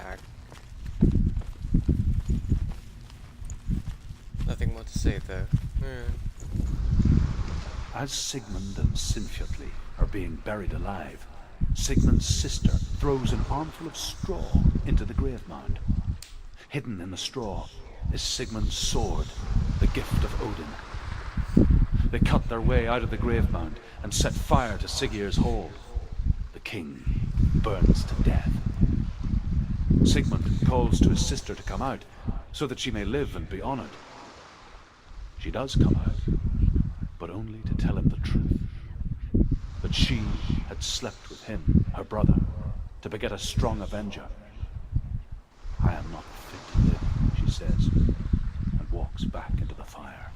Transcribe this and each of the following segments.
back. Nothing more to say though. As Sigmund and Sinfjotli are being buried alive, Sigmund's sister throws an armful of straw into the grave mound. Hidden in the straw is Sigmund's sword, the gift of Odin. They cut their way out of the grave mound and set fire to Siggeir's hall. The king burns to death. Sigmund calls to his sister to come out, so that she may live and be honored. She does come out, but only to tell him the truth. That she had slept with him, her brother, to beget a strong avenger. I am not fit to live, she says, and walks back into the fire.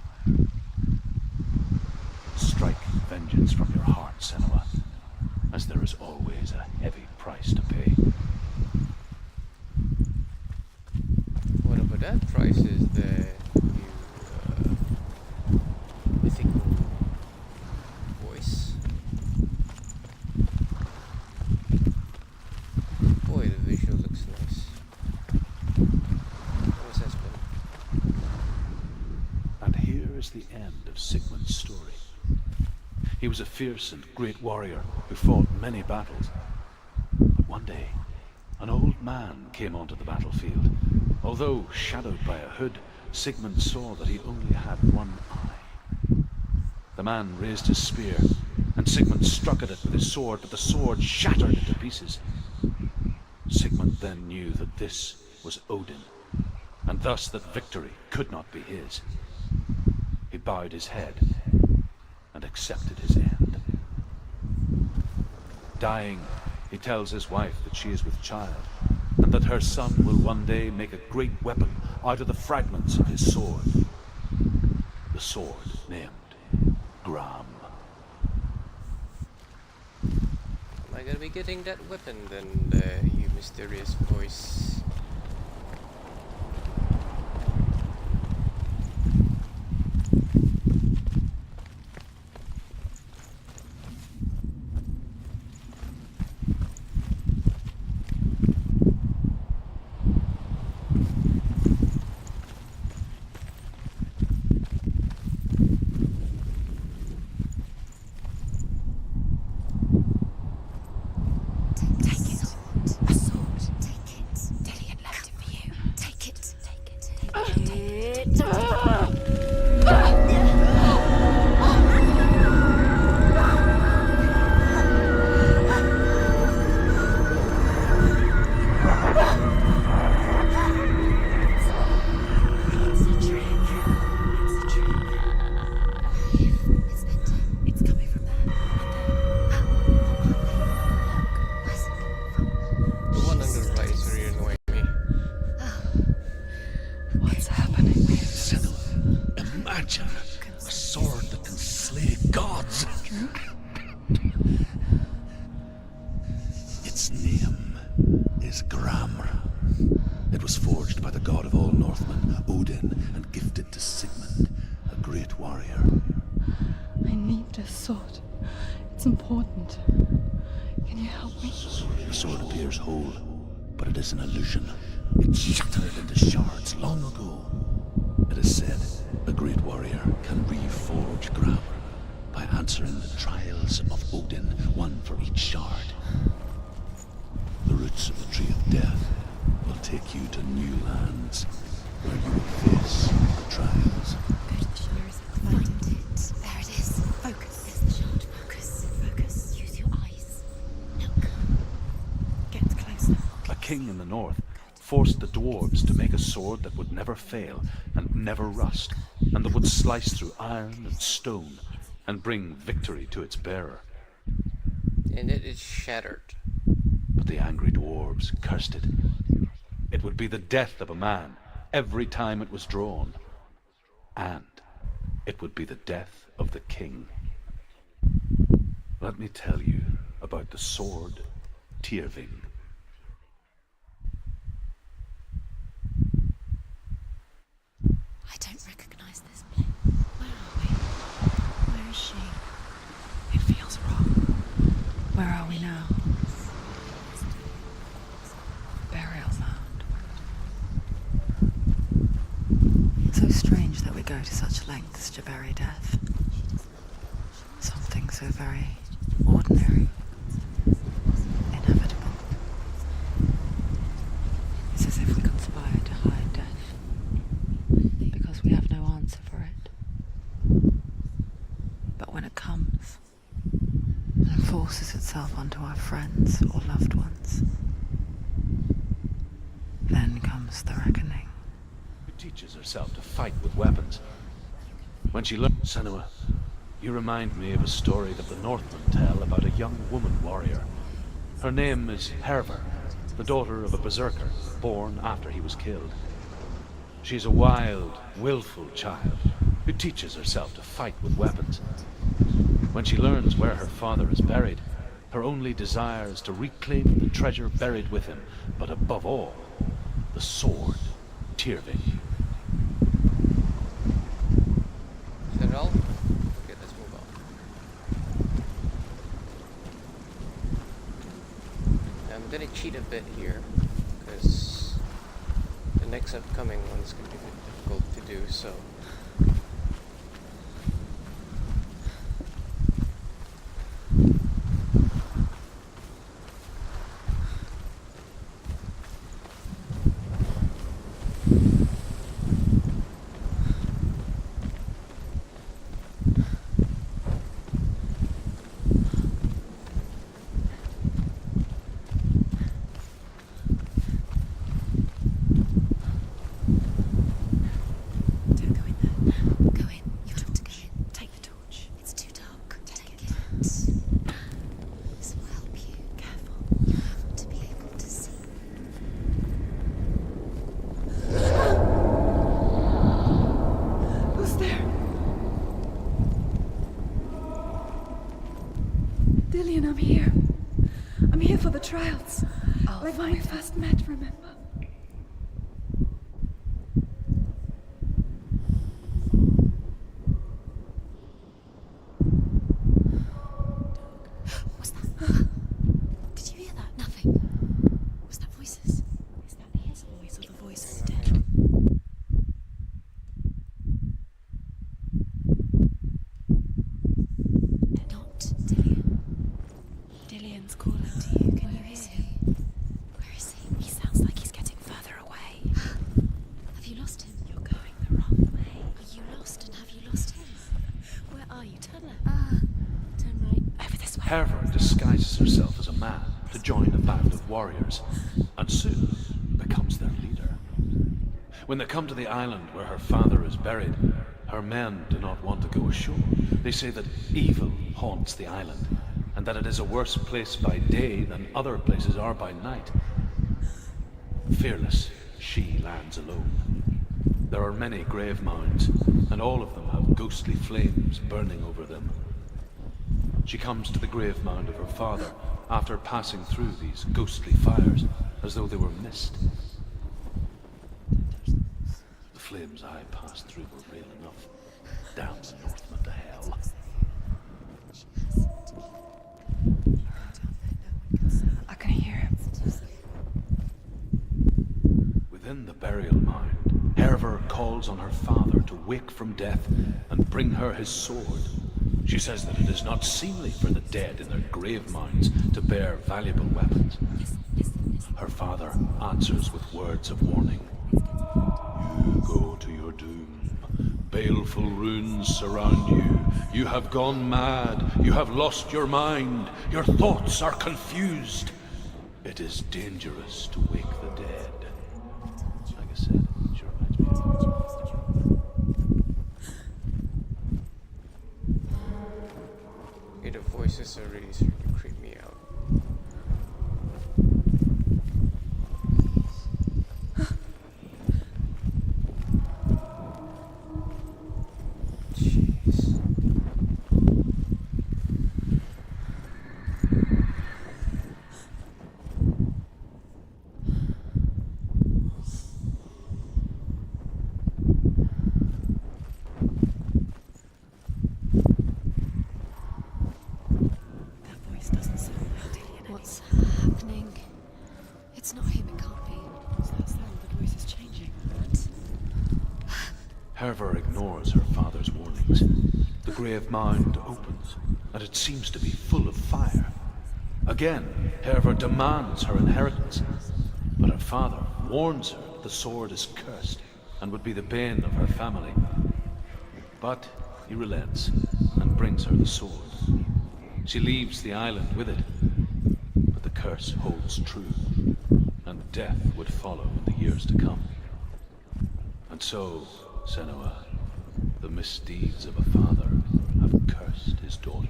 Strike vengeance from your heart, Senua, as there is always a heavy price to pay. Whatever that price is, the new mythical voice. Boy, the visual looks nice. Always has been. And here is the end of Sigmund's story. He was a fierce and great warrior who fought many battles. But one day, an old man came onto the battlefield. Although shadowed by a hood, Sigmund saw that he only had one eye. The man raised his spear, and Sigmund struck at it with his sword, but the sword shattered into pieces. Sigmund then knew that this was Odin, and thus that victory could not be his. He bowed his head and accepted his end. Dying, he tells his wife that she is with child, and that her son will one day make a great weapon out of the fragments of his sword. The sword named Gram. Am I gonna be getting that weapon then, you mysterious voice? Its name is Gram. It was forged by the god of all Northmen, Odin, and gifted to Sigmund, a great warrior. I need this sword. It's important. Can you help me? The sword appears whole, but it is an illusion. It shattered into shards long ago. It is said a great warrior can reforge Gram by answering the trials of Odin, one for each shard. The roots of the tree of death will take you to new lands where you will face the trials. Go to the nearest find it. There it is. Focus. There's the shard. Focus. Focus. Use your eyes. Look. Get closer. A king in the north forced the dwarves to make a sword that would never fail and never rust, and that would slice through iron and stone and bring victory to its bearer. And it is shattered. But the angry dwarves cursed it. It would be the death of a man every time it was drawn. And it would be the death of the king. Let me tell you about the sword Tyrving. I don't recognize this place. Where are we? Where is she? It feels wrong. Where are we now? Burial land. go to such lengths to bury death. Something so very ordinary, inevitable. It's as if we conspire to hide death, because we have no answer for it. But when it comes, and forces itself onto our friends or loved ones, then comes the reckoning. She teaches herself to fight with weapons. When she learns Senua, you remind me of a story that the Northmen tell about a young woman warrior. Her name is Herver, the daughter of a berserker born after he was killed. She's a wild, willful child who teaches herself to fight with weapons. When she learns where her father is buried, her only desire is to reclaim the treasure buried with him, but above all, the sword, Tyrving. Is that all? Okay, let's move on. I'm gonna cheat a bit here, because the next upcoming one's gonna be a bit difficult to do, so... I'm here. I'm here for the trials. Like when we first met, remember? What's that? Did you hear that? Nothing. Was that voices? Is that his voice or the voice of the dead? Not Dillian. Dillian's calling to you. Can you hear him? Where is he? He sounds like he's getting further away. Have you lost him? You're going the wrong way. Are you lost, and have you lost him? Where are you? Turn left. Turn right. Over this way. Herver disguises herself as a man to join a band of warriors, and soon becomes their leader. When they come to the island where her father is buried, her men do not want to go ashore. They say that evil haunts the island, and that it is a worse place by day than other places are by night. Fearless, she lands alone. There are many grave mounds, and all of them have ghostly flames burning over them. She comes to the grave mound of her father after passing through these ghostly fires, as though they were mist. The flames I passed through were real enough. Damn the Northmen to hell. I can hear him. Within the burial mound, Herver calls on her father to wake from death and bring her his sword. She says that it is not seemly for the dead in their grave mounds to bear valuable weapons. Her father answers with words of warning. You go to your doom. Baleful runes surround you. You have gone mad. You have lost your mind. Your thoughts are confused. It is dangerous to wake the dead. Like I said, she reminds me of Okay, the voices are really starting to creep me out. Jeez. That voice doesn't sound like Dillian. What's happening? It's not him, it can't be. What's that sound? The voice is changing. What? Herver ignores her grave mound opens, and it seems to be full of fire. Again, Herver demands her inheritance, but her father warns her the sword is cursed and would be the bane of her family. But he relents and brings her the sword. She leaves the island with it, but the curse holds true, and death would follow in the years to come. And so, Senua, the misdeeds of a father have cursed his daughter.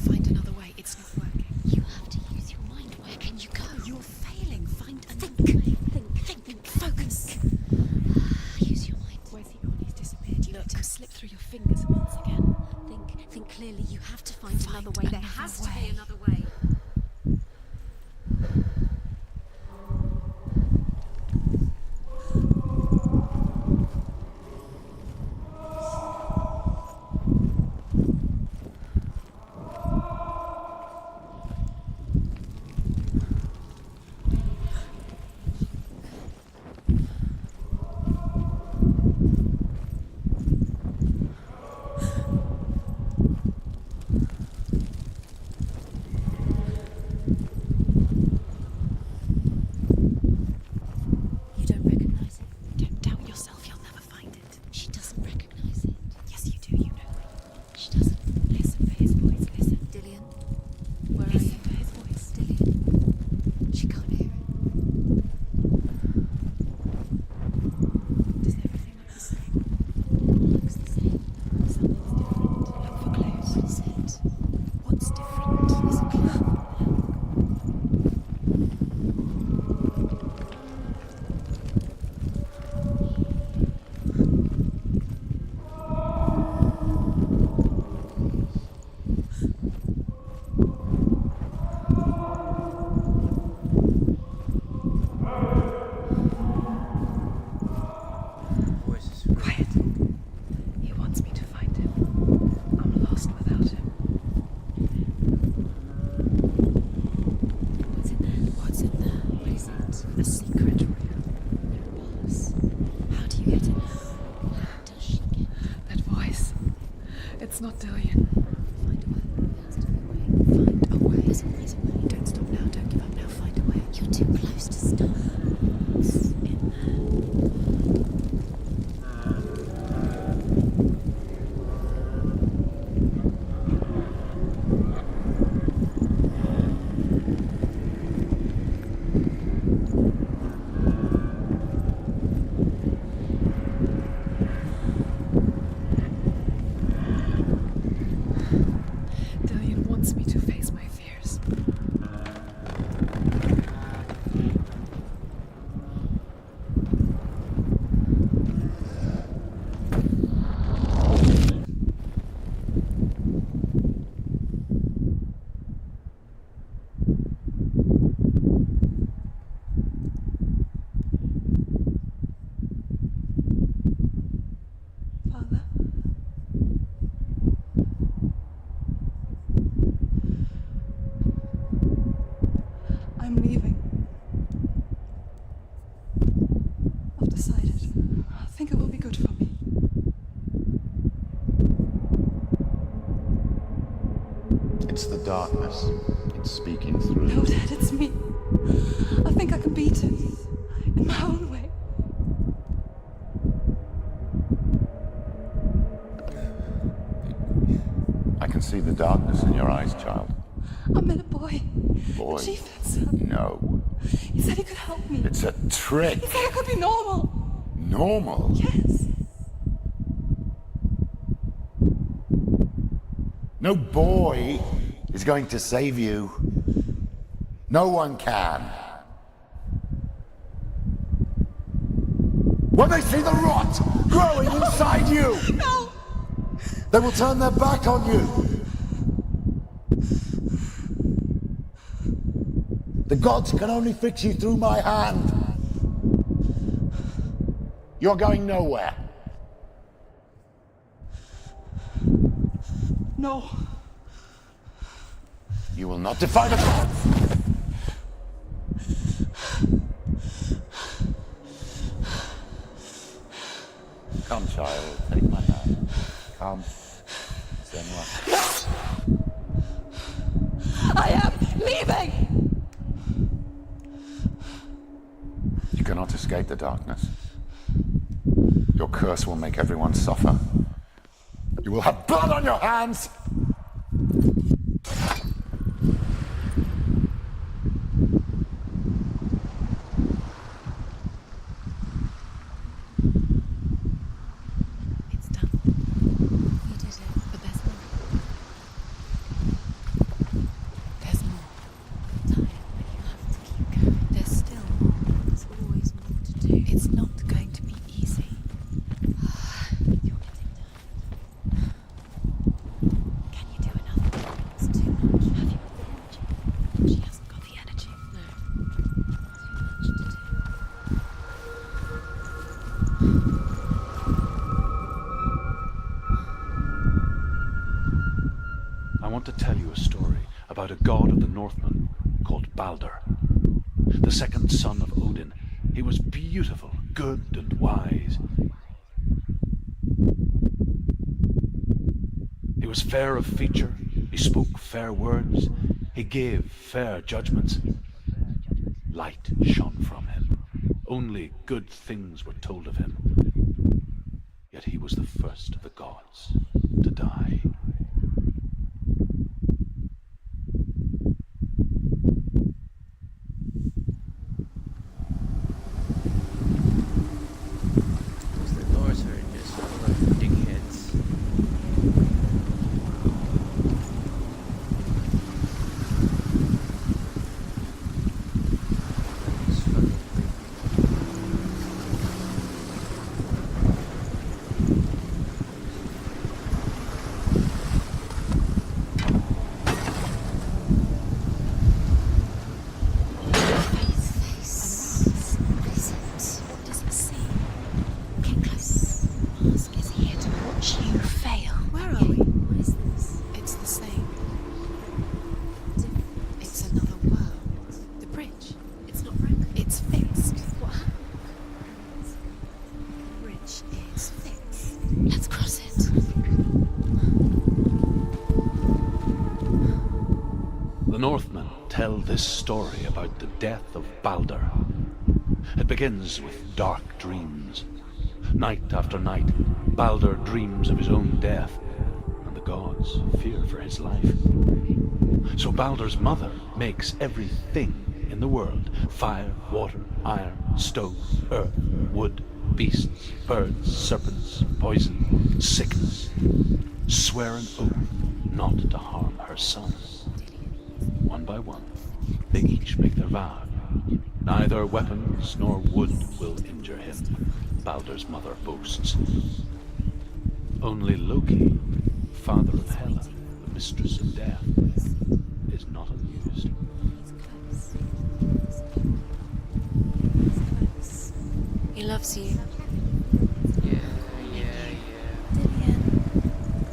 Find another way. It's not working. You have to use your mind. Where can you go? You're failing. Find another way. Think. Focus. Use your mind. Where's he gone? He's disappeared. You let him slip through your fingers once again. Think clearly. You have to find another way. There has to be another way. It's not Dillian. Find a way. Find a way. There's always a way. Don't stop now. Don't give up now. Find a way. You're too close to stop. It's in Dillian wants me to face my fears. Father? I'm leaving. I've decided. I think it will be good for me. It's the darkness. It's speaking through. No, Dad, it's me. I think I can beat it. In my own way. I can see the darkness in your eyes, child. I met a boy. Boy. The chieftain's son. No. He said he could help me. It's a trick. He said I could be normal. Normal. Yes. No boy is going to save you. No one can. When they see the rot growing inside you, No! they will turn their back on you. The gods can only fix you through my hand. You're going nowhere. No. You will not defy the gods! Come, child, take my hand. Come. Senua. I am leaving! You cannot escape the darkness. Your curse will make everyone suffer. You will have blood on your hands! It's done. You did it, but there's more. There's more. I'm tired, but you have to keep going. There's still more. There's always more to do. It's not going to be easy. You're getting done. Can you do another one? It's too much. Have you got the energy? She hasn't got the energy. No. Too much to do. I want to tell you a story about a god of the Northmen called Balder, the second son of Odin. He was beautiful, good, and wise. He was fair of feature, he spoke fair words, he gave fair judgments. Light shone from him. Only good things were told of him. Yet he was the first of the gods to die. The doors are just full of dickheads. It's fucking creepy. What does it see? Get close. Ask, is he here to watch you fail? Where are we? What is this? It's the same. It's another world. The bridge. It's not broken. It's fixed. What happened? The bridge is fixed. Let's cross it. The Northmen tell this story about the death of Balder. It begins with dark dreams. Night after night, Balder dreams of his own death, and the gods fear for his life. So Balder's mother makes everything in the world: fire, water, iron, stone, earth, wood, beasts, birds, serpents, poison, sickness. Swear an oath not to harm her son. One by one, they each make their vow. Neither weapons nor wood will injure him, Balder's mother boasts. Only Loki, father of Hela, the mistress of death, is not amused. He loves you. Yeah.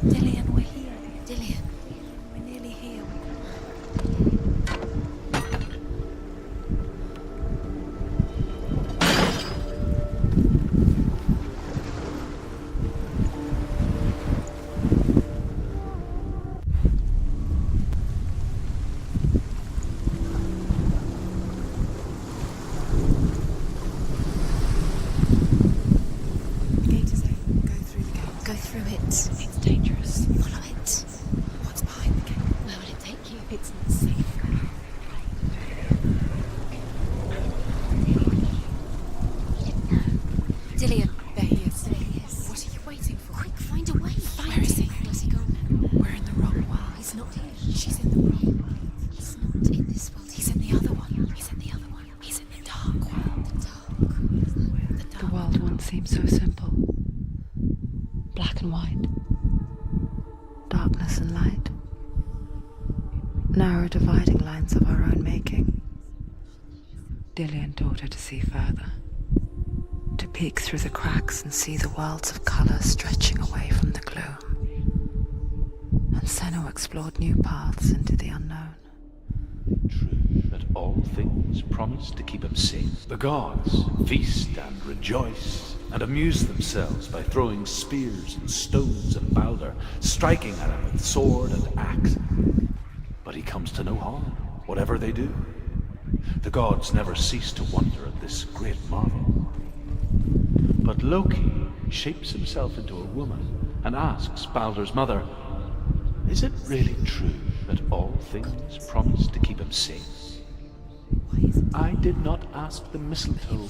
Dillian, we're here. Dillian, we're nearly here. The gate is open. Go through the gate. Go through it. It's dangerous. Follow it. What's behind the gate? Where will it take you? It's not safe. Dillian. There he is. There he is. What are you waiting for? Quick, find a way. Where is he? Where's he gone? We're in the wrong world. He's not here. She's in the wrong world. He's not in this world. He's in the other one. He's in the other one. He's in the dark world. The dark. The world once seemed so simple. Black and white. Darkness and light. Narrow dividing lines of our own making. Dillian taught her to see further. To peek through the cracks and see the worlds of colour stretching away from the gloom. and Senua explored new paths into the unknown. True that all things promise to keep him safe. The gods feast and rejoice and amuse themselves by throwing spears and stones at Balder, striking at him with sword and axe. But he comes to no harm, whatever they do. The gods never cease to wonder at this great marvel. But Loki shapes himself into a woman and asks Balder's mother, "Is it really true that all things promise to keep him safe?" "I did not ask the mistletoe,"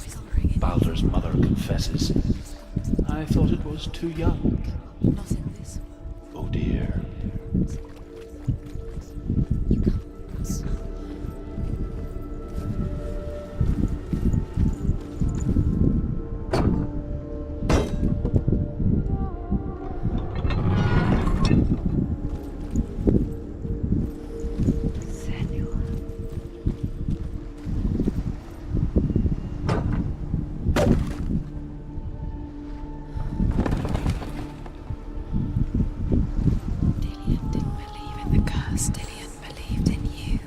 Balder's mother confesses. "I thought it was too young." Not in this Oh dear. You can't. Senua. Dillian didn't believe in the curse. Dillian believed in you.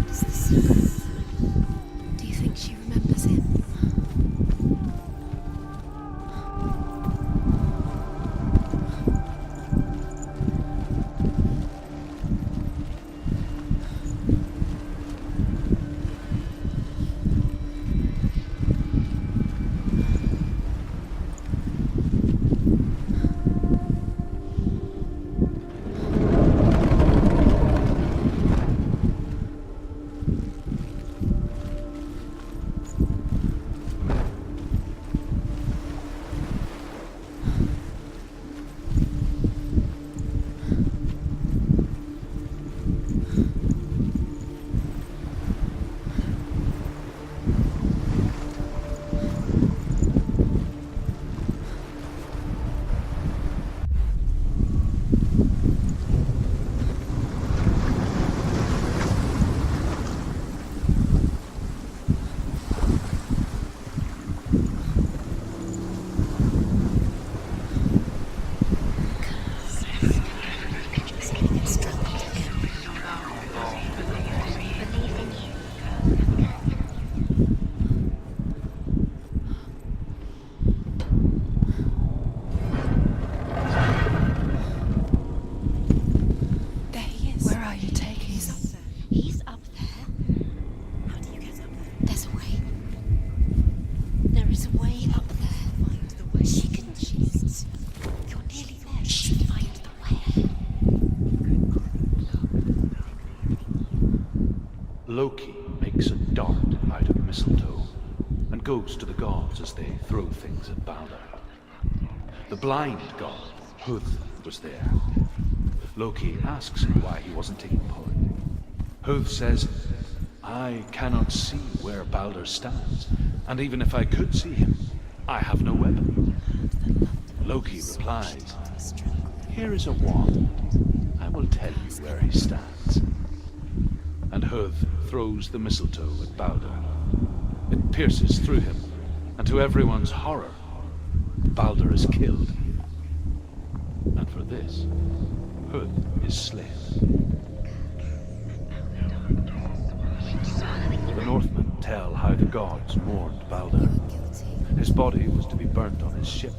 Does this... Do you think she remembers him? There he is. Where are you taking He's me? up there. He's up there. How do you get up there? There's a way. There is a way up there. Find the way. She can cheat. You're nearly there. She can find the way. Loki makes a dart out of mistletoe and goes to the gods as they throw things at Balder. The blind god, Huth, was there. Loki asks him why he wasn't taking part. Huth says, "I cannot see where Balder stands, and even if I could see him, I have no weapon." Loki replies, "Here is a wand. I will tell you where he stands." And Huth throws the mistletoe at Balder. It pierces through him, and to everyone's horror, Balder is killed. And for this, Huth is slain. The Northmen tell how the gods mourned Balder. His body was to be burnt on his ship,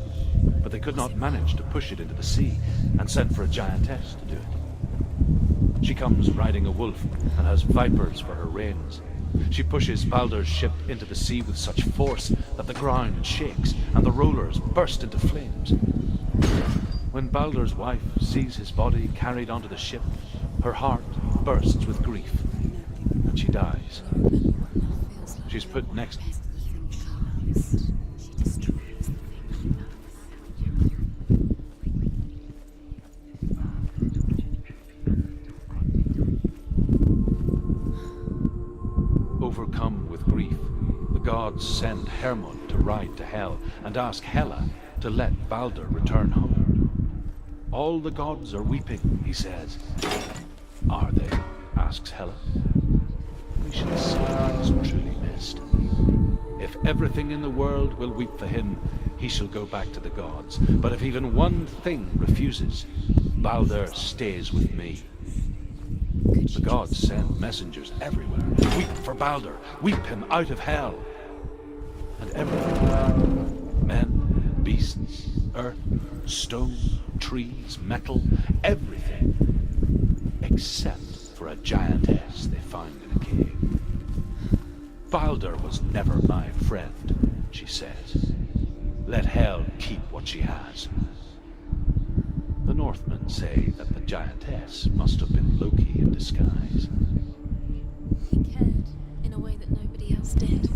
but they could not manage to push it into the sea and sent for a giantess to do it. She comes riding a wolf and has vipers for her reins. She pushes Balder's ship into the sea with such force that the ground shakes and the rollers burst into flames. When Balder's wife sees his body carried onto the ship, her heart bursts with grief, and she dies. She's put next. Overcome with grief, the gods send Hermod to ride to Hell and ask Hela to let Balder return home. All the gods are weeping, he says. Are they? Asks Hela. We shall see if he is truly missed. If everything in the world will weep for him, he shall go back to the gods. But if even one thing refuses, Baldur stays with me. The gods send messengers everywhere. Weep for Baldur. Weep him out of hell. And everything. Men, beasts, earth, stone, trees, metal, everything. Except for a giantess they found in a cave. Baldur was never my friend, she says. Let hell keep what she has. The Northmen say that the giantess must have been Loki in disguise. He cared in a way that nobody else did.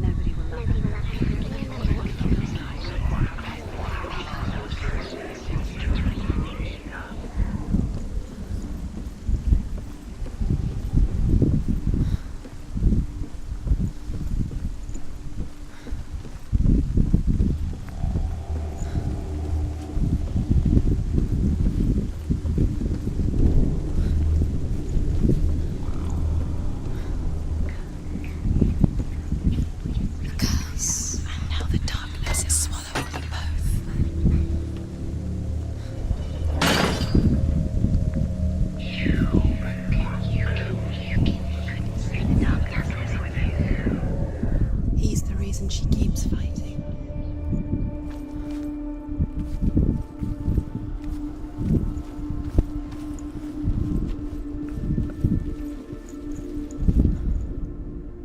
Nobody will love him. She keeps fighting.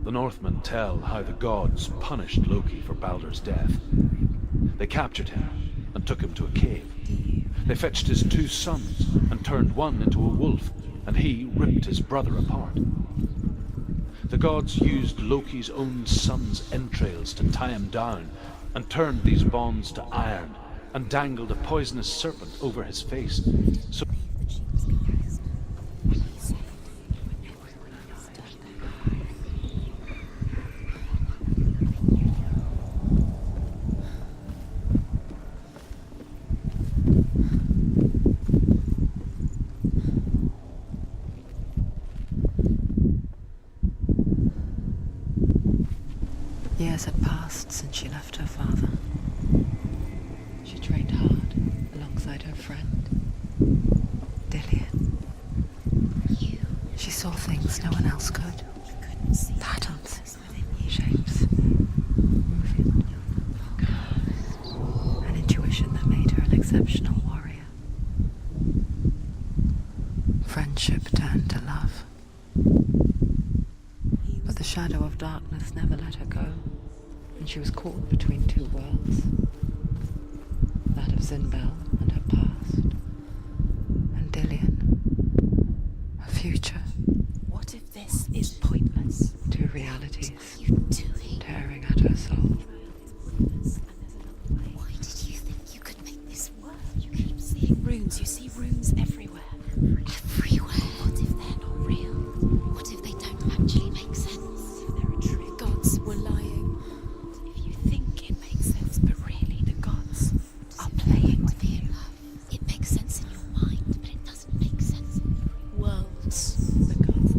The Northmen tell how the gods punished Loki for Baldur's death. They captured him and took him to a cave. They fetched his 2 sons and turned one into a wolf, and he ripped his brother apart. The gods used Loki's own son's entrails to tie him down, and turned these bonds to iron, and dangled a poisonous serpent over his face. So Years had passed since she left her father. She trained hard alongside her friend, Dillian. She saw things no one else could. Patterns, shapes, movement. An intuition that made her an exceptional warrior. Friendship turned to love. But the shadow of darkness never let her go, and she was caught between 2 worlds. That of Zinbel and her past, and Dillian, her future. What if this is pointless? 2 realities You doing? tearing at her soul. Why did you think you could make this work? You keep seeing runes. You see runes everywhere. Everywhere. What if they're not real? What if they don't actually make sense? If they're a trick? Gods were lying. If you think it makes sense, but really the gods are playing with you. It makes sense in your mind, but it doesn't make sense in the worlds. The gods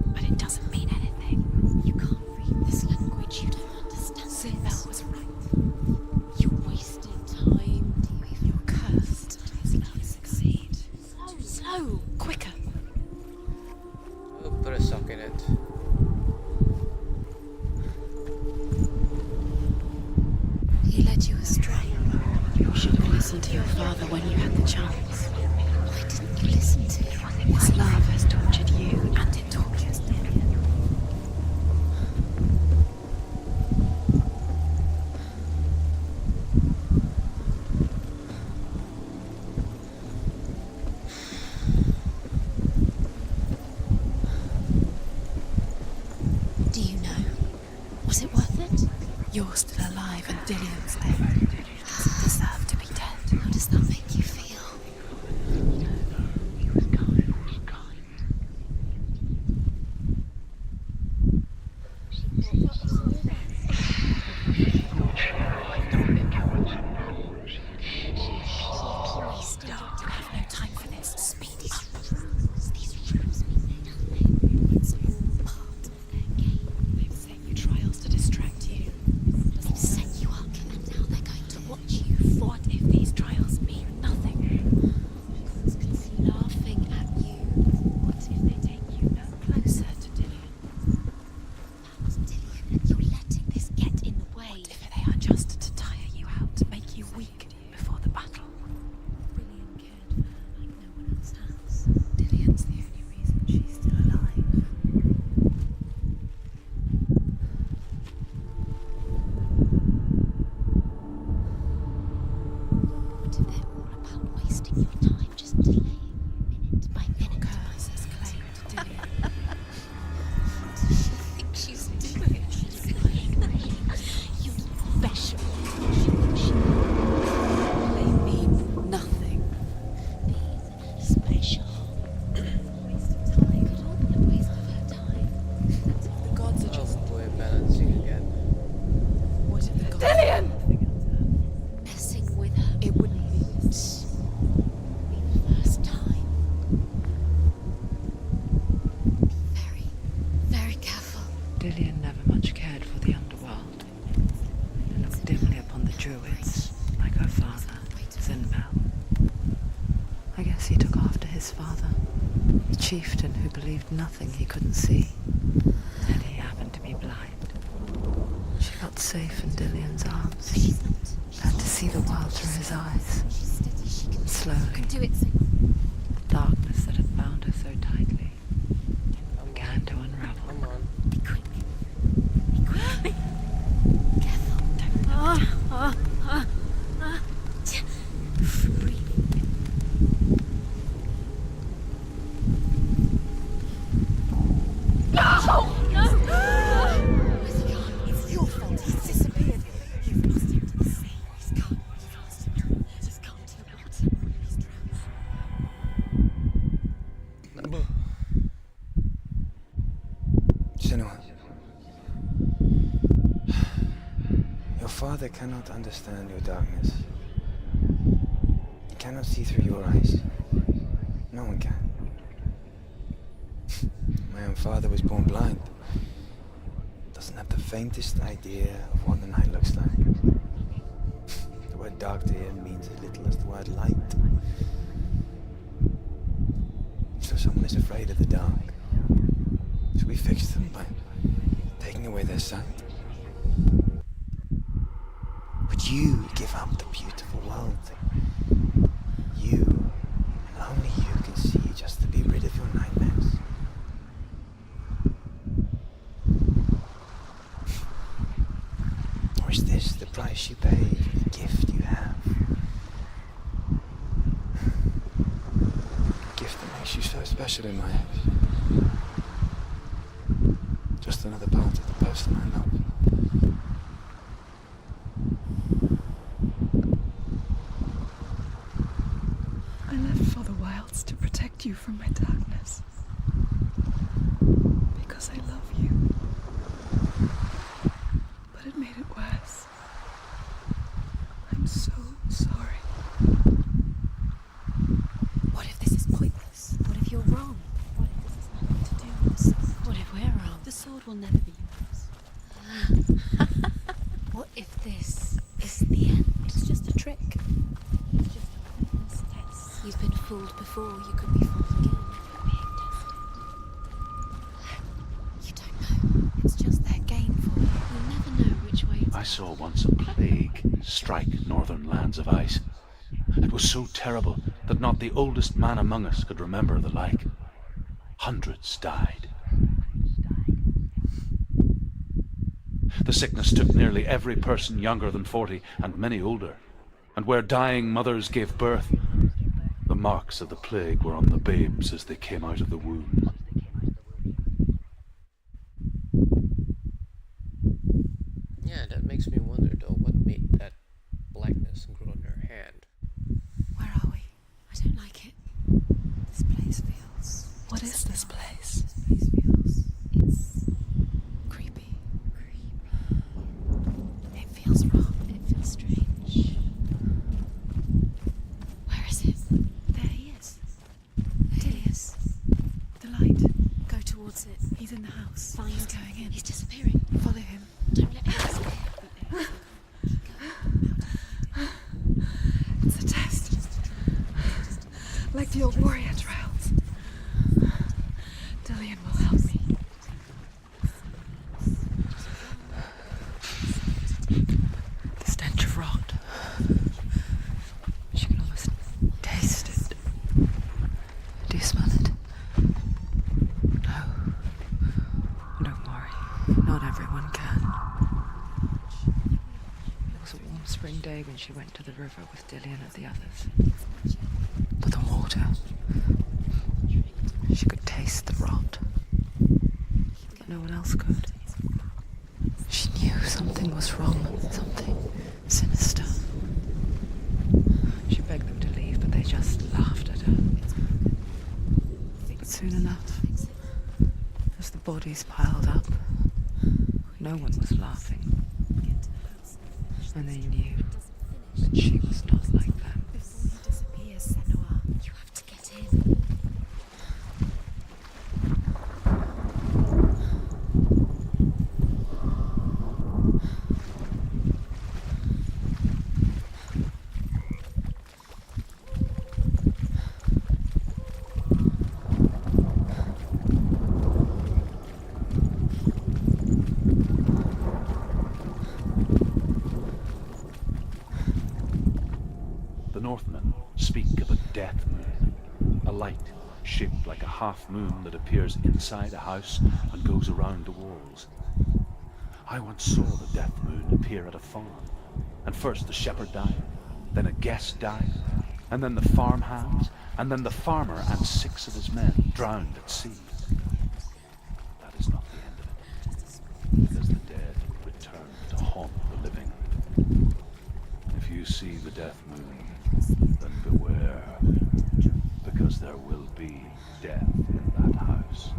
but it doesn't mean anything. You can't read this language. You don't understand. Zinbel was right. You wasted time. You're cursed. You succeed. Slow. Quicker. We'll put a sock in it. He led you astray. You should have listened to your father when you had the chance. Why didn't you listen to him? His love has tortured you, and it tortures him. Do you know? Was it worth it? You're still alive and Dillian's dead. He doesn't deserve to be dead. How does that make you feel? We still have no time for this. Speed up. These rules mean nothing. It's all part of their game. They've set you trials to distract you. What if these trials mean nothing? It's laughing at you. What if they take you no closer to Dillion? Not Dillion, and you're letting this get in the way. What if they are just to tire you out, to make you weak before the battle? Dillion cared for her like no one else has. Dillion's the only reason she's still alive. What if they're all about wasting your time, just delaying minute by minute? Curses claim to Dillion. What does she think she's doing? You're special. They mean nothing. These special. Waste of time. Could all be a waste of her time. The gods are just. Oh boy, balancing again. What if the gods Dillion! Messing with her. It wouldn't be the first time. Be very, very careful. Dillion never much cared for the underworld, and looked dimly upon the druids, like her father, Zinbel. I guess he took after his father, the chieftain who believed nothing he couldn't see. And he happened to be blind. She felt safe in Dillion's arms, had to see the world through his eyes. She's steady. She can Slowly, do it. the darkness that had bound her so tightly began to unravel. Come on. Be quick. Be quick. Careful. Breathe. It's your fault. He's disappeared. You've lost him to the sea. He's gone. You've lost him. He's gone to the water. He's drowned. Senua. Your father cannot understand your darkness. He cannot see through your eyes. No one can. My own father was born blind. Doesn't have the faintest idea of what the night looks like. The word dark to him means as little as the word light. So someone is afraid of the dark. So we fix them by taking away their sight. But you give up the beautiful world. You, and only you can see just to be rid of your nightmares. Or is this the price you pay for the gift you have? A gift that makes you so special in my eyes. Just another part of the person I love. I left for the wilds to protect you from my darkness. Because I love you. But it made it worse. I'm so sorry. What if this is pointless? What if you're wrong? What if this has nothing to do with the sword? What if we're wrong? The sword will never be yours. What if this is the end? It's just a trick. It's just a pointless test. You've been fooled before. You could be fooled again. You're being tested. You don't know. It's just their game for you. You'll never know which way it's I saw once a plague strike northern lands of ice. It was so terrible that not the oldest man among us could remember the like. Hundreds died. The sickness took nearly every person younger than 40 and many older. And where dying mothers gave birth, the marks of the plague were on the babes as they came out of the womb. Yeah, that makes me wonder though, what made that blackness grow in her hand? Where are we? I don't like it. This place feels. What is this place? This place feels. It's creepy. It feels wrong. It feels strange. Where is it? There he is. There he is. The light. with your warrior trials. Dillian will help me. The stench of rot. She can almost taste it. Do you smell it? No. Don't worry. Not everyone can. It was a warm spring day when she went to the river with Dillian and the others. But the water... She could taste the rot. But no one else could. She knew something was wrong. Something sinister. She begged them to leave, but they just laughed at her. But soon enough, as the bodies piled up, no one was laughing. And they knew that she was not like them. Before you disappear, Senua, you have to get in. The Northmen speak of a death moon, a light shaped like a half moon that appears inside a house and goes around the walls. I once saw the death moon appear at a farm, and first the shepherd died, then a guest died, and then the farmhands, and then the farmer and 6 of his men drowned at sea. That is not the end of it, because the dead return to haunt the living. If you see the death moon, then beware, because there will be death in that house.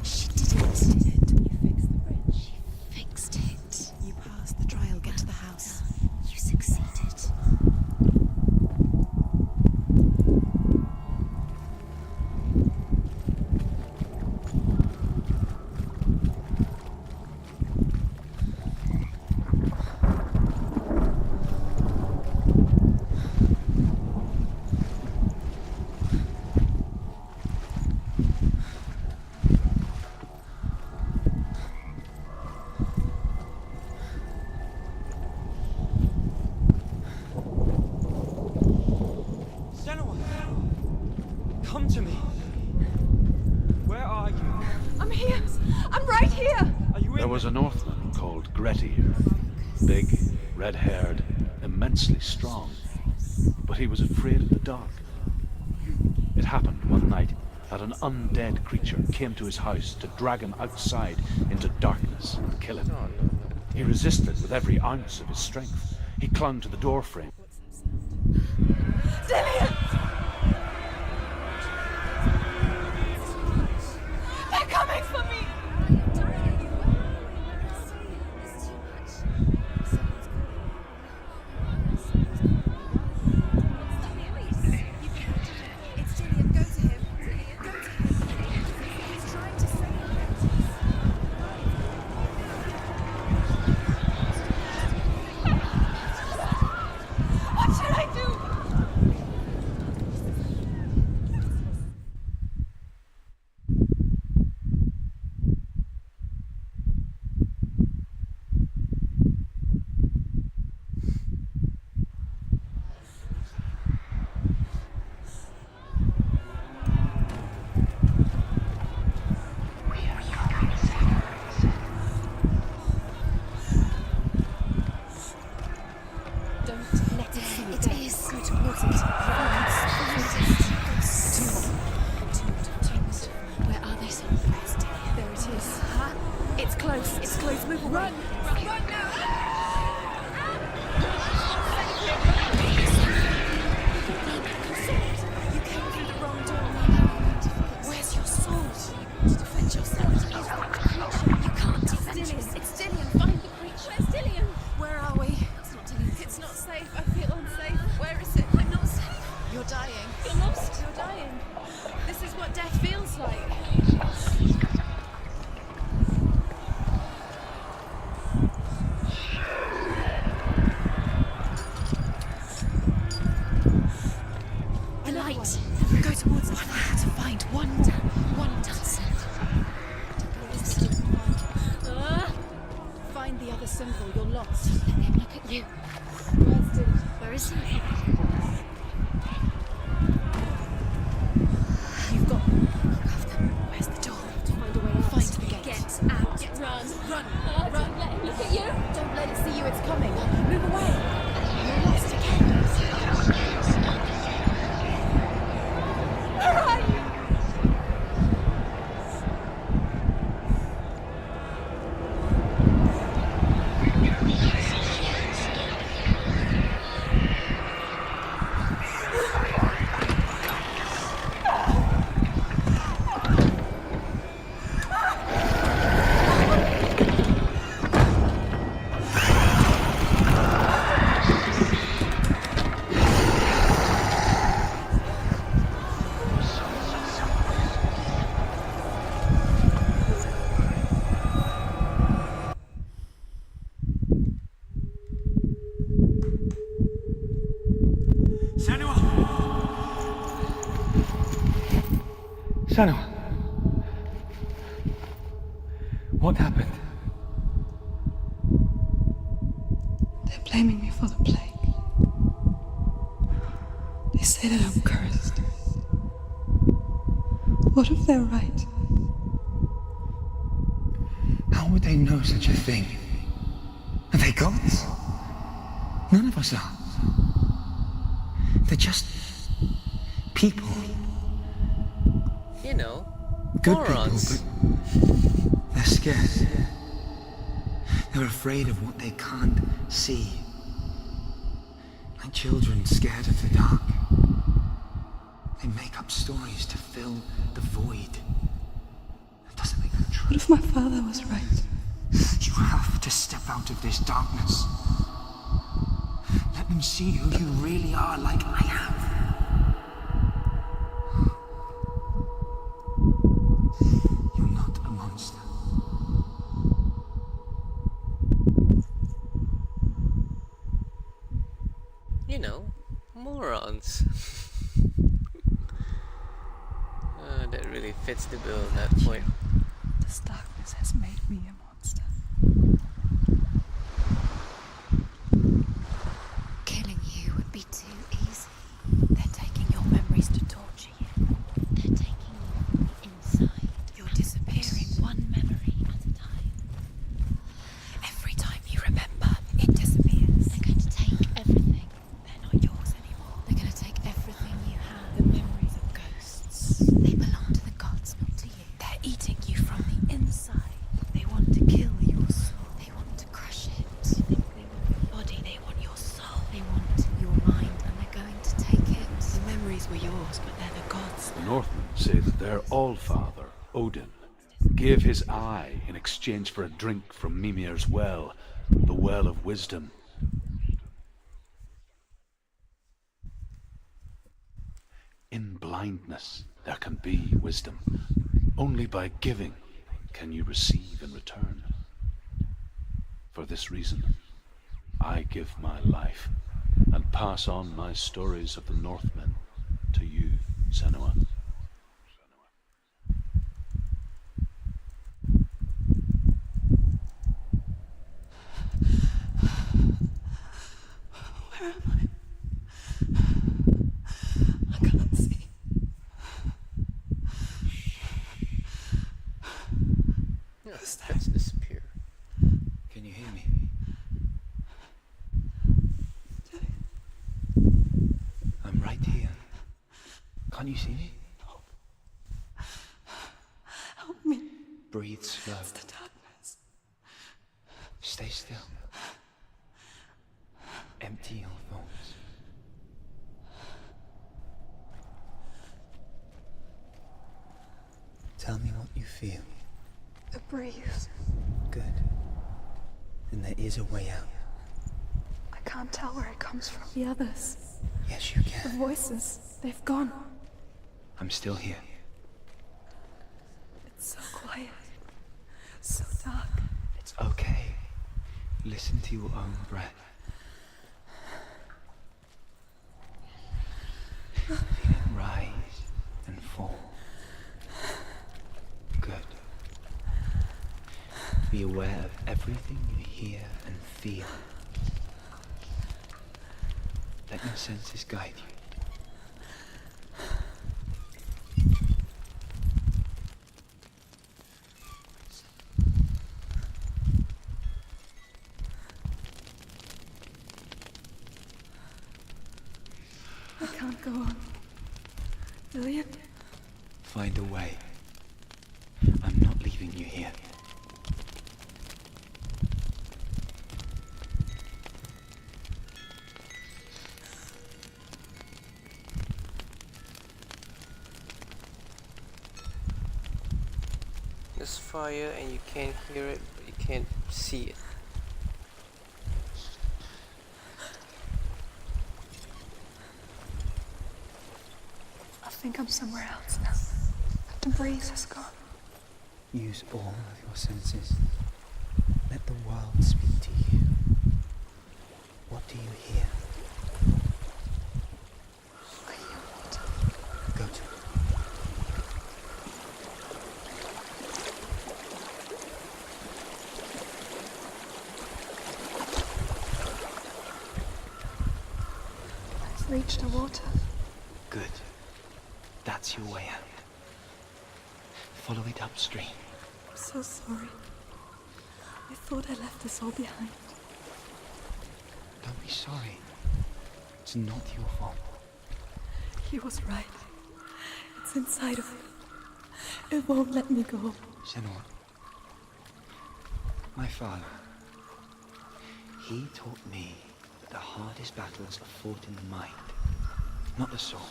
She did it. You fixed the bridge. She fixed it. You passed the trial. Get to the house. You succeeded. Senua! Come to me! Where are you? I'm here! I'm right here! Are you in There was a Northman called Grettir, big, red-haired, immensely strong, but he was afraid of the dark. It happened one night that an undead creature came to his house to drag him outside into darkness and kill him. He resisted with every ounce of his strength. He clung to the doorframe. Dillian! They're coming for me! It's Dillian. Go to him. Go to him. He's trying to save you. What should I do? Don't let it see it. It is. Go towards it. Where are they, Senua? There it is. Huh? It's close. It's close. Move away. Run! Run now! You came through the wrong door. Where's your sword? To defend yourself. You can't defend yourself. It's Dillian. Find the creature. Where's Dillian? Where are we? It's not Dillian. It's not safe. I feel unsafe. Where is it? I'm not safe. You're dying. You're lost. You're dying. This is what death feels like. simple. You're lost. Let him look at you. Where's Dylan? Where is he? You've got them. You have them. Where's the door? To find a way out. Find the gate. Get out. Run. Run. Run. Let him look at you. Don't let it see you. It's coming. Move away. You're lost again. Where are you? Senua! What happened? They're blaming me for the plague. They say that I'm cursed. What if they're right? How would they know such a thing? Are they gods? None of us are. They're just people. You know, Good morons. people, but they're scared. They're afraid of what they can't see. Like children scared of the dark. They make up stories to fill the void. That doesn't make them true. What if my father was right? You have to step out of this darkness. Let them see who you really are, like I have. You're not a monster. You know, morons. That really fits the bill at that point. This darkness has made me a monster. Killing you would be too easy. They're taking your memories to torture you. They're taking you inside. You're disappearing one memory at a time. Every time you remember, it disappears. They're going to take everything. They're not yours anymore. They're going to take everything you have. The memories of ghosts. They belong to the gods, not to you. They're eating you from the inside. They want to kill your soul. They want to crush it. They want your body. They want your soul. They want your mind, and they're going to take it. The memories were yours, but they're the gods. The Northmen say that their Allfather, Odin, gave his eye in exchange for a drink from Mimir's well, the well of wisdom. In blindness, there can be wisdom. Only by giving can you receive in return. For this reason, I give my life and pass on my stories of the Northmen to you, Senua. Where am I? I can't see. Yeah, let's disappear. Can you hear me? I'm right here. Can't you see me? Help me. Breathe slow. It's the darkness. Stay still. Empty your thoughts. Tell me what you feel. The breeze. Good. Then there is a way out. I can't tell where it comes from. The others. Yes, you The can. voices. They've gone. I'm still here. It's so quiet. So dark. It's okay. Listen to your own breath. Feel it rise and fall. Good. Be aware of everything you hear and feel. Let your senses guide you. I can't go on. Lillian? Find a way. I'm not leaving you here. There's fire and you can't hear it, but you can't see it. I think I'm somewhere else now. The breeze has gone. Use all of your senses. Let the world speak to you. What do you hear? I hear water. Go to it. I've reached the water. Good. That's your way out. Follow it upstream. I'm so sorry. I thought I left this all behind. Don't be sorry. It's not your fault. He was right. It's inside of me. It won't let me go. Senua. My father. He taught me that the hardest battles are fought in the mind, not the sword.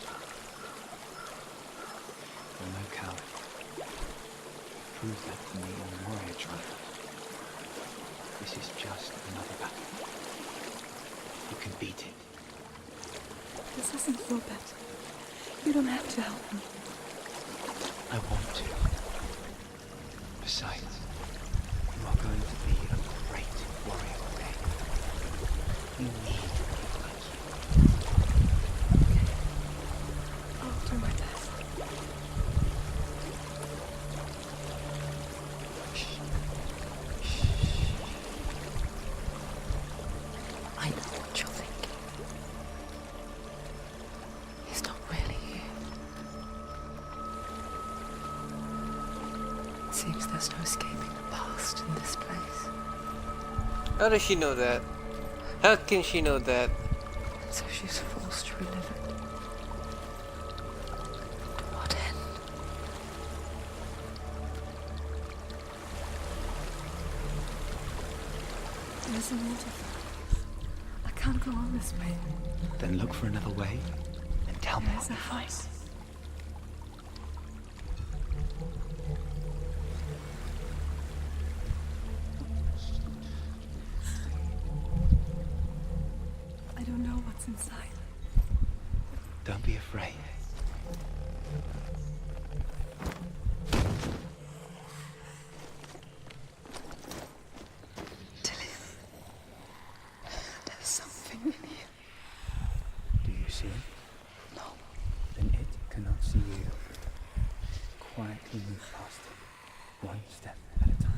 You're no coward. Prove that to me on the warrior trial. This is just another battle. You can beat it. This isn't your battle. You don't have to help me. I want to. Besides, you are going to be a great warrior one day. You need people like you. I'll do my best. I know what you're thinking. He's not really here. It seems there's no escaping the past in this place. How does she know that? How can she know that? So she's forced to relive it. To what end? There's a waterfall. I can't go on this way. Then look for another way and tell me There's what a you find. house. I don't know what's inside. Don't be afraid. Dillian. There's something in here. Do you see it? No. Then it cannot see you. Quietly move past it, one step at a time.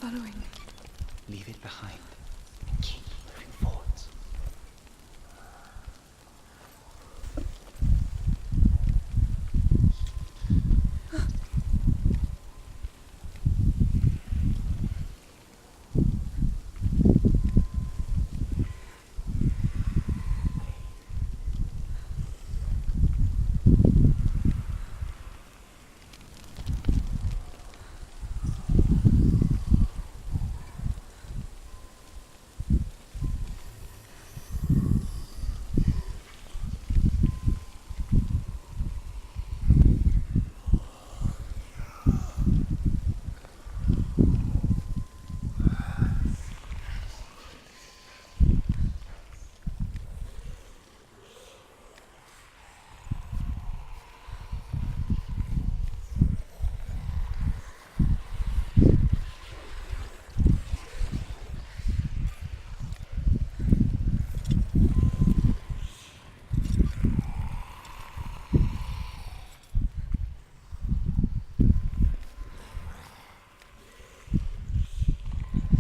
following me. Leave it behind and keep moving forwards.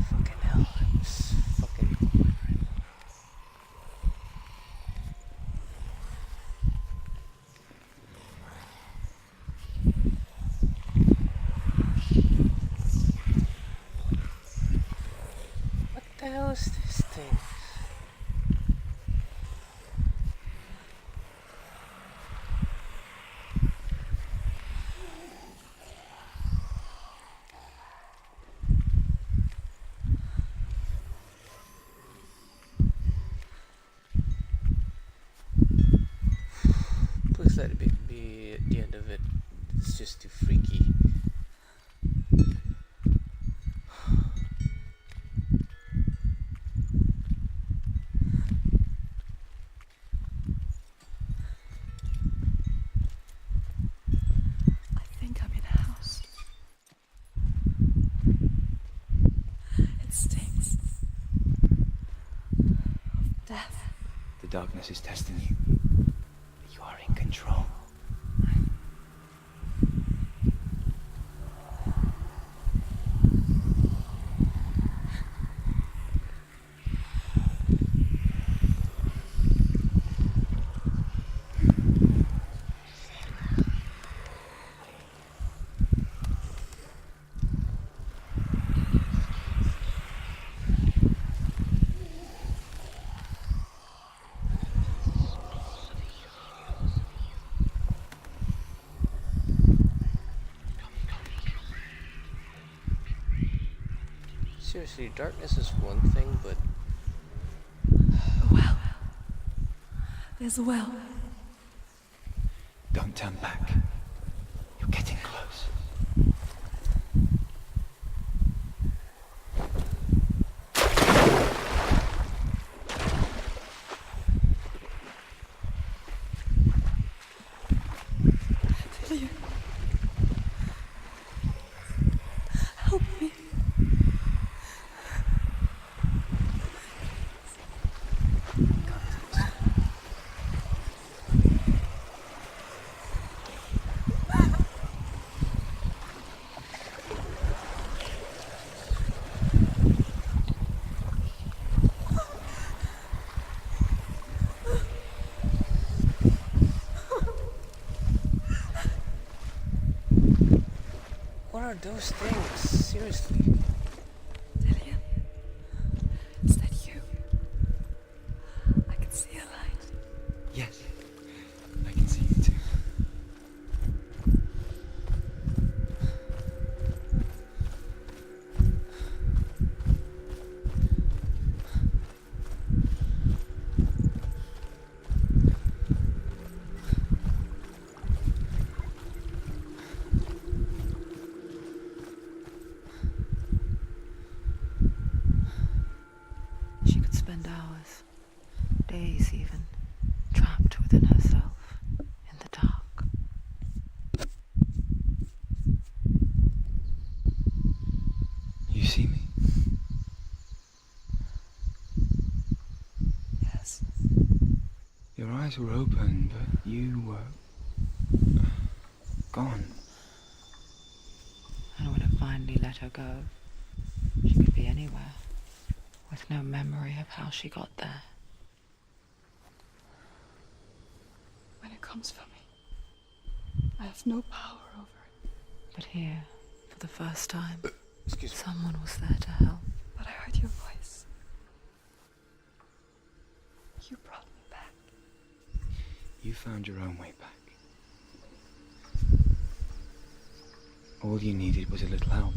Fucking hell, it's fucking... What the hell is this thing? Please let it be at the end of it. It's just too freaky. I think I'm in a house. It stinks of death. The darkness is testing you. You are in control. Seriously, darkness is one thing, but A well. There's a well. Don't turn back. You're getting close. Delia. Help me. what are those things? Seriously. Delia. Is that you? I can see a light. Yes, I can see you too. She could spend hours, days even, trapped within herself, in the dark. You see me? Yes. Your eyes were open, but you were gone. And when it finally let her go, be anywhere, with no memory of how she got there. When it comes for me, I have no power over it. But here, for the first time, Excuse me. someone was there to help. But I heard your voice. You brought me back. You found your own way back. All you needed was a little help.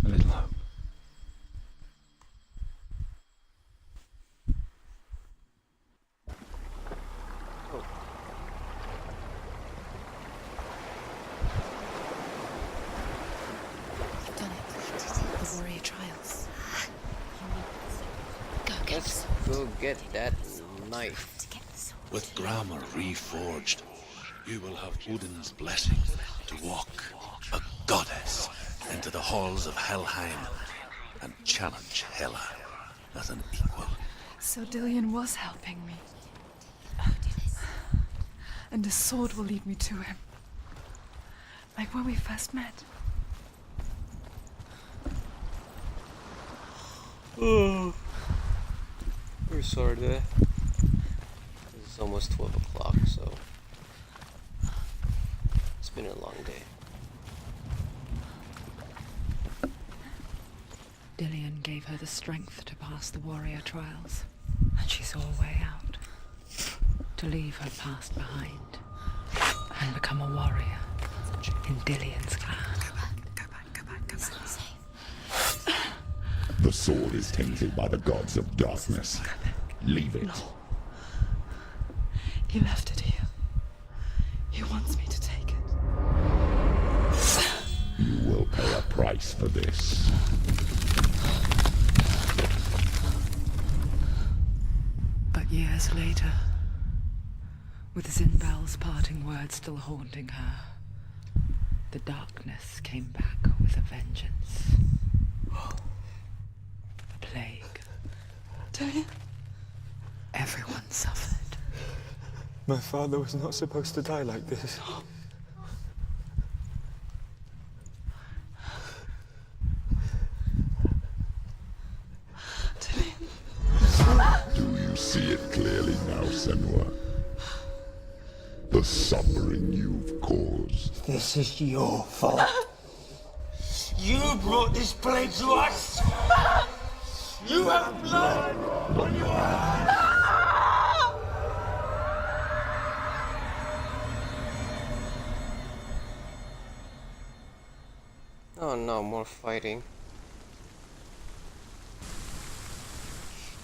A little hope. You've done it. The warrior trials. Go get Let's go get that knife. to get the sword. With grammar reforged, you will have Odin's blessing to walk, a goddess, into the halls of Helheim and challenge Hela as an equal. So Dillion was helping me. And the sword will lead me to him. Like when we first met. Oh, we're sorry there. It's almost 12 o'clock, so it's been a long day. Dillion gave her the strength to pass the warrior trials, and she saw a way out. To leave her past behind and become a warrior in Dillion's clan. It's not safe. The sword is tainted by the gods of darkness. Leave it. He left it here. He wants me to take it. You will pay a price for this. But years later, with Zinbel's parting words still haunting her, the darkness came back with a vengeance. A plague. Dillion? Everyone suffered. My father was not supposed to die like this. Dillion? Do you see it clearly now, Senua? The suffering you've caused. This is your fault. You brought this plague to us! You have blood on your hands! Oh no, more fighting.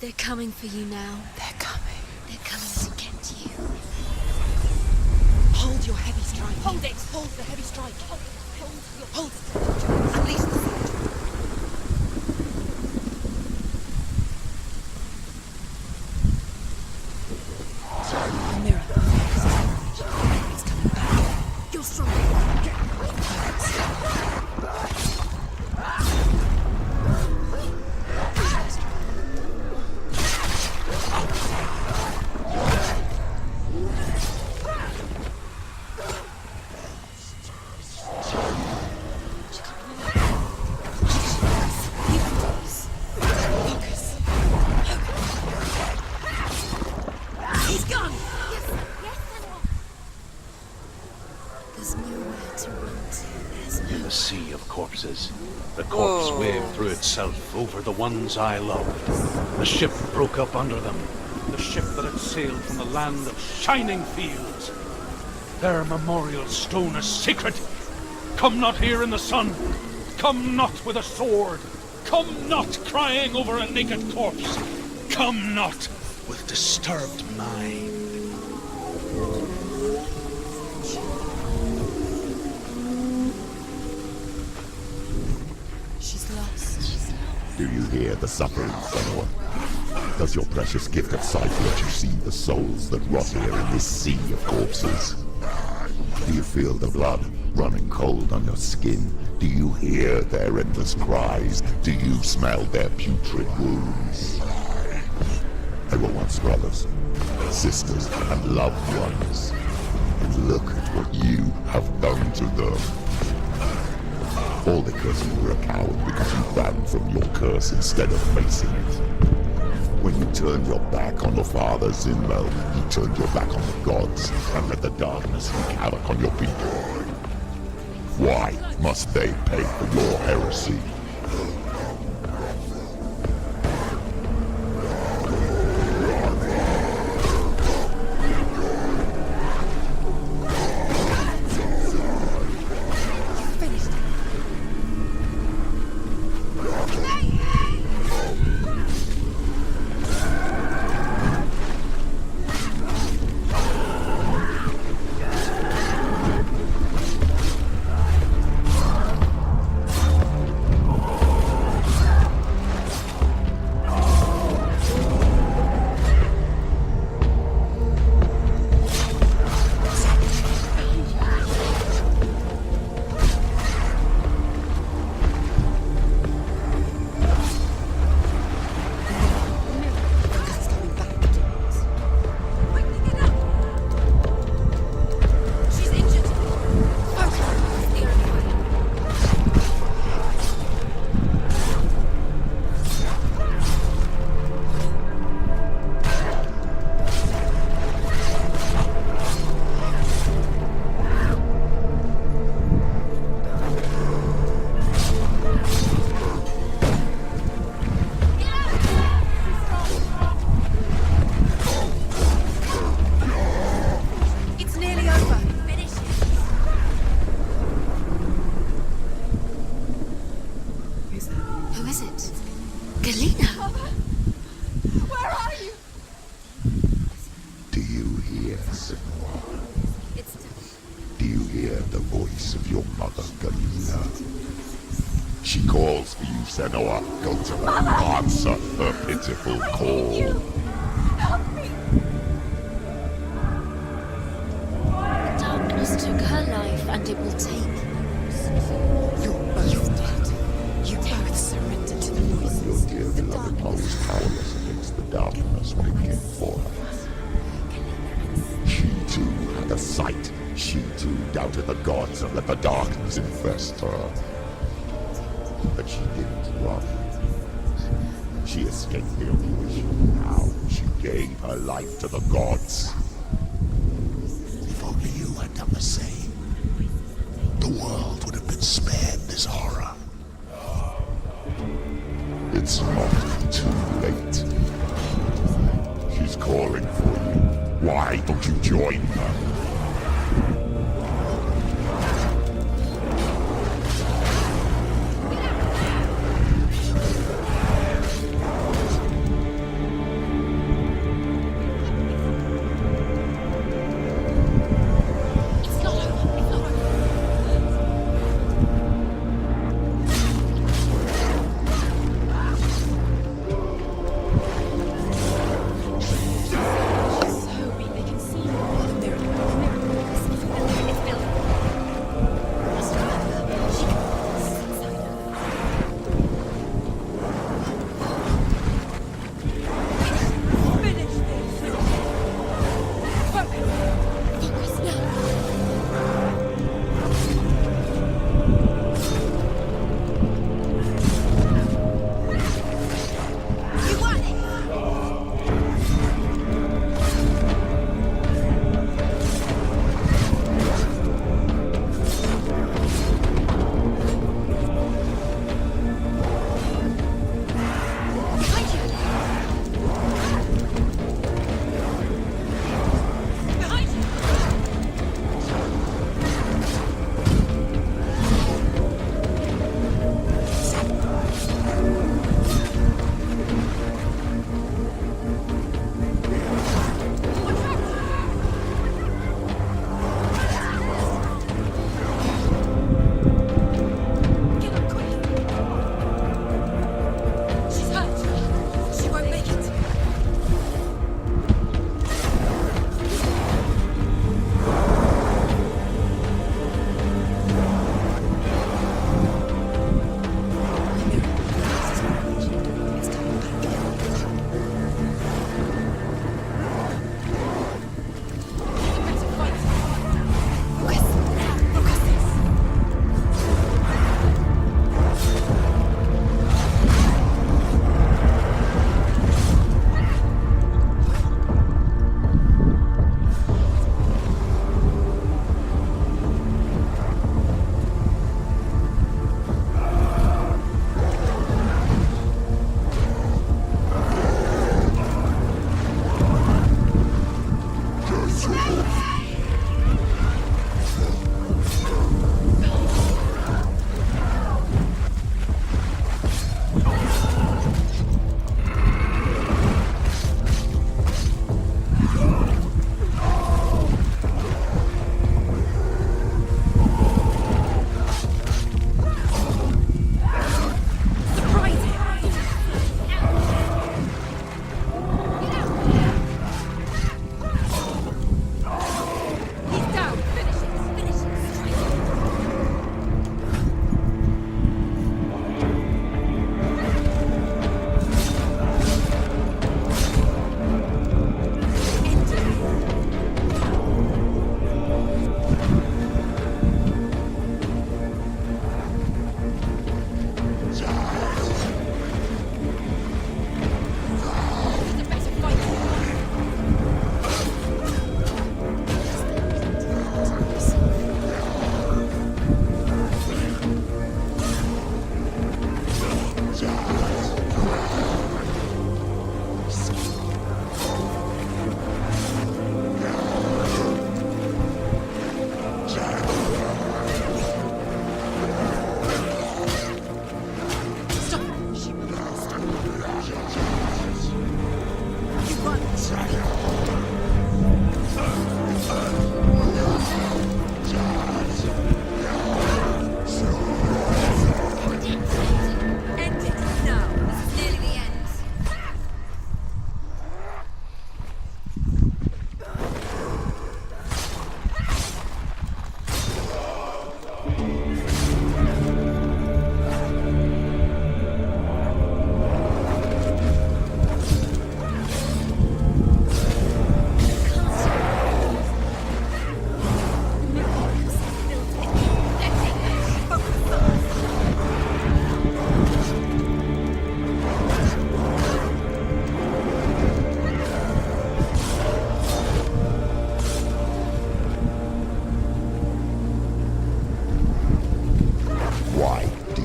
They're coming for you now. They're coming. They're coming to get you. Hold your heavy strike. Hold it! Hold the heavy strike. Hold it. Release the sword. The mirror. It's coming back. You're strong. He's gone! Yes, Senua. There's nowhere to run to. There's In the sea of corpses, the corpse waved through itself over the ones I loved. The ship broke up under them. The ship that had sailed from the land of shining fields. Their memorial stone is sacred. Come not here in the sun. Come not with a sword. Come not crying over a naked corpse. Come not with disturbed mind. She's lost. Do you hear the suffering, Senua? Does your precious gift of sight let you see the souls that rot here in this sea of corpses? Do you feel the blood running cold on your skin? Do you hear their endless cries? Do you smell their putrid wounds? They were once brothers, sisters, and loved ones. And look at what you have done to them. All because you were a coward because you ran from your curse instead of facing it. When you turned your back on your father Zinmel, you turned your back on the gods and let the darkness wreak havoc on your people. Why must they pay for your heresy? Senua, go to her. Answer her pitiful call. Darkness took her life, and it will take yours. You're both dead. You both surrendered to the voices. Your dear beloved was powerless against the darkness when it came for her. She too had a sight. She too doubted the gods and let the darkness infest her. But she didn't run. She escaped the illusion. Now she gave her life to the gods. If only you had done the same, the world would have been spared this horror. It's not too late. She's calling for you. Why don't you join her?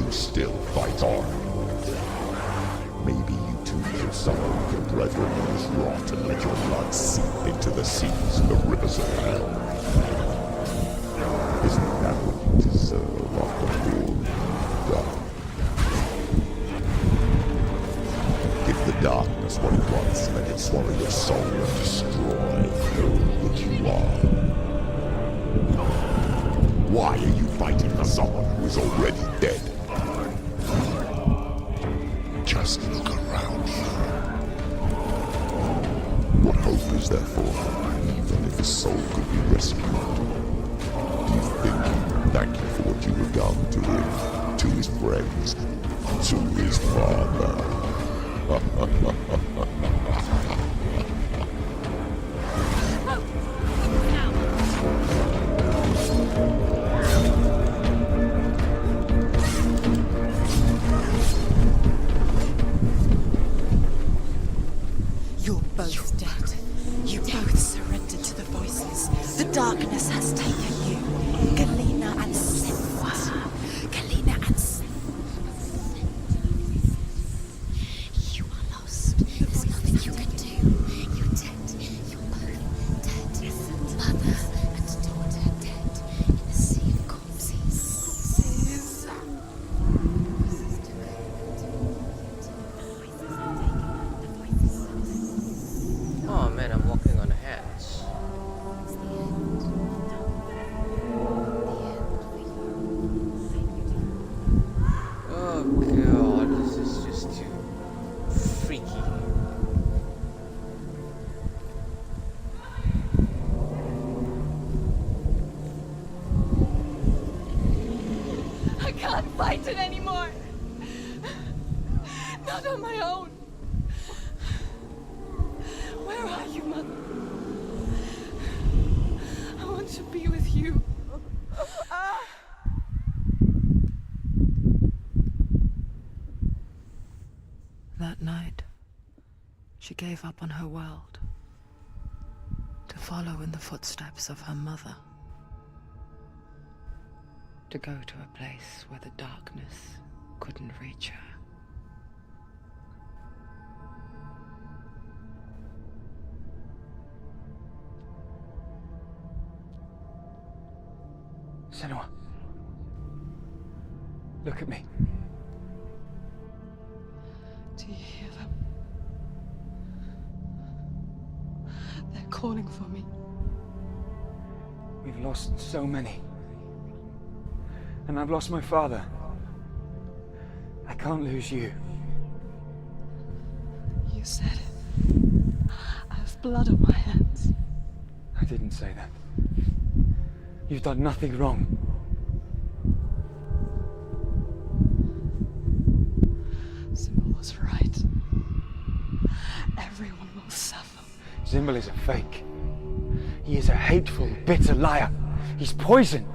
you still fight on. Maybe you too should suffer with your brethren in this rot and let your blood seep into the seas and the rivers of hell. Isn't that what you deserve after all you've done? Give the darkness what it wants, let it swallow your soul and destroy all that you are. Why are you fighting for someone who is already dead? Just look around you. What hope is there for him, even if his soul could be rescued? Do you think he would thank you for what you have done to him, to his friends, to his father? You're both dead. You both surrendered to the voices. The darkness has taken you. Galena and Senua. Galena and You are lost. There's nothing you can do. You're dead. You're both dead. Mother and daughter dead in the sea of corpses. Oh man, I'm walking on hands. Oh god, this is just too freaky. I can't fight it anymore. Not on my own. Where are you, Mother? I want to be with you. That night, she gave up on her world to follow in the footsteps of her mother. To go to a place where the darkness couldn't reach her. Senua. Look at me. Do you hear them? They're calling for me. We've lost so many. And I've lost my father. I can't lose you. You said it. I have blood on my hands. I didn't say that. You've done nothing wrong. Symbol was right. Everyone will suffer. Zimbel is a fake. He is a hateful, bitter liar. He's poison.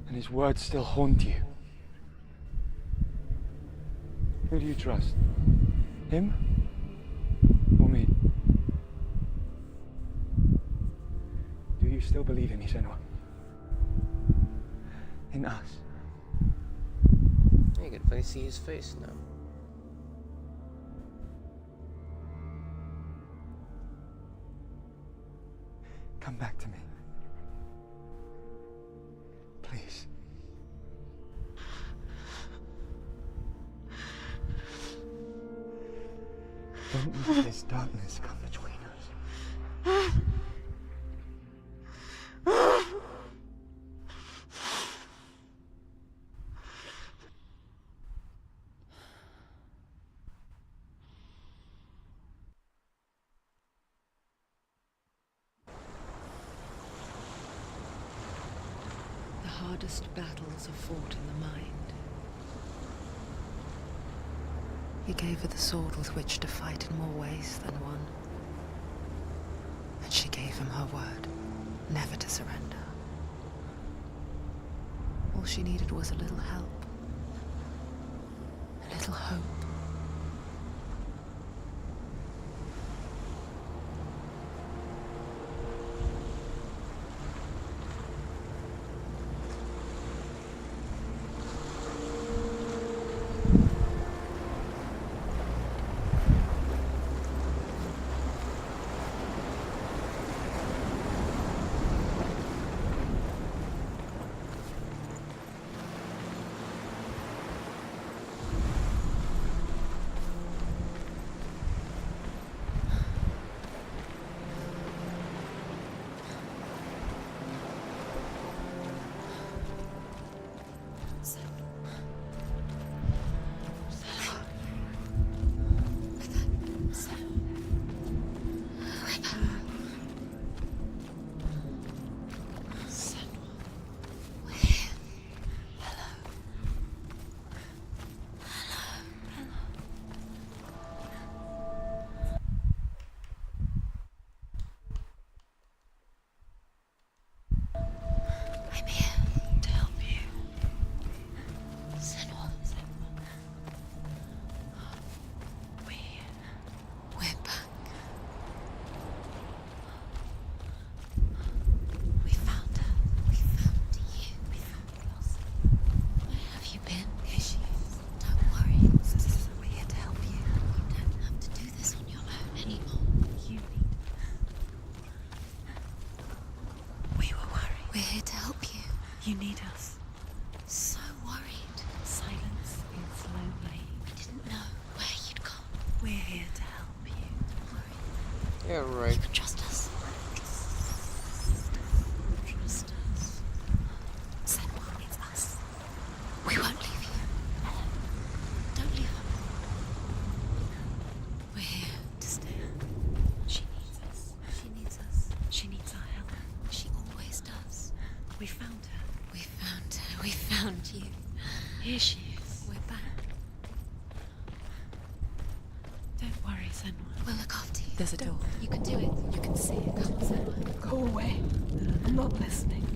And his words still haunt you. Who do you trust? Him? Or me? Do you still believe in me, Senua? In us? You can finally see his face now. Come back to me. Please. Don't let this darkness come between us. The hardest battles are fought in the mind. He gave her the sword with which to fight in more ways than one. And she gave him her word, never to surrender. All she needed was a little help, a little hope. So worried. Silence is lonely. I didn't know where you'd gone. We're here to help you. Don't worry. Yeah, right. You can trust us. Trust us. Senua, it's us. We won't leave you. Don't leave her. We're here to stay. She needs us. She needs us. She needs our help. She always does. We found her. We found her. We found you. Here she is. We're back. Don't worry, Senua. We'll look after you. There's a door. You can do it. You can see it. Come on, Senua. Go away. I'm not listening.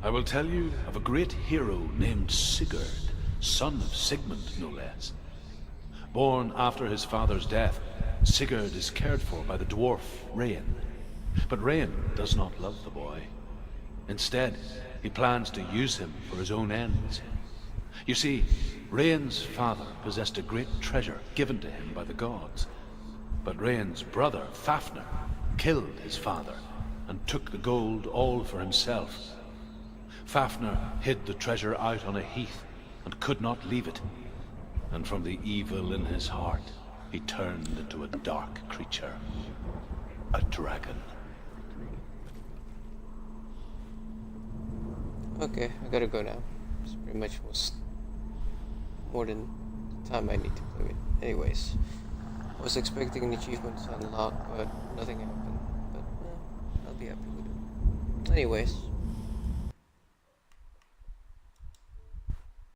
I will tell you of a great hero named Sigurd, son of Sigmund, no less. Born after his father's death, Sigurd is cared for by the dwarf Rain. But Rain does not love the boy. Instead, he plans to use him for his own ends. You see, Rain's father possessed a great treasure given to him by the gods. But Rain's brother, Fafnir, killed his father and took the gold all for himself. Fafnir hid the treasure out on a heath and could not leave it. And from the evil in his heart, he turned into a dark creature. A dragon. Okay, I gotta go now. It's pretty much more than the time I need to play it. Anyways, I was expecting an achievement to unlock, but nothing happened. But I'll be happy with it. Anyways.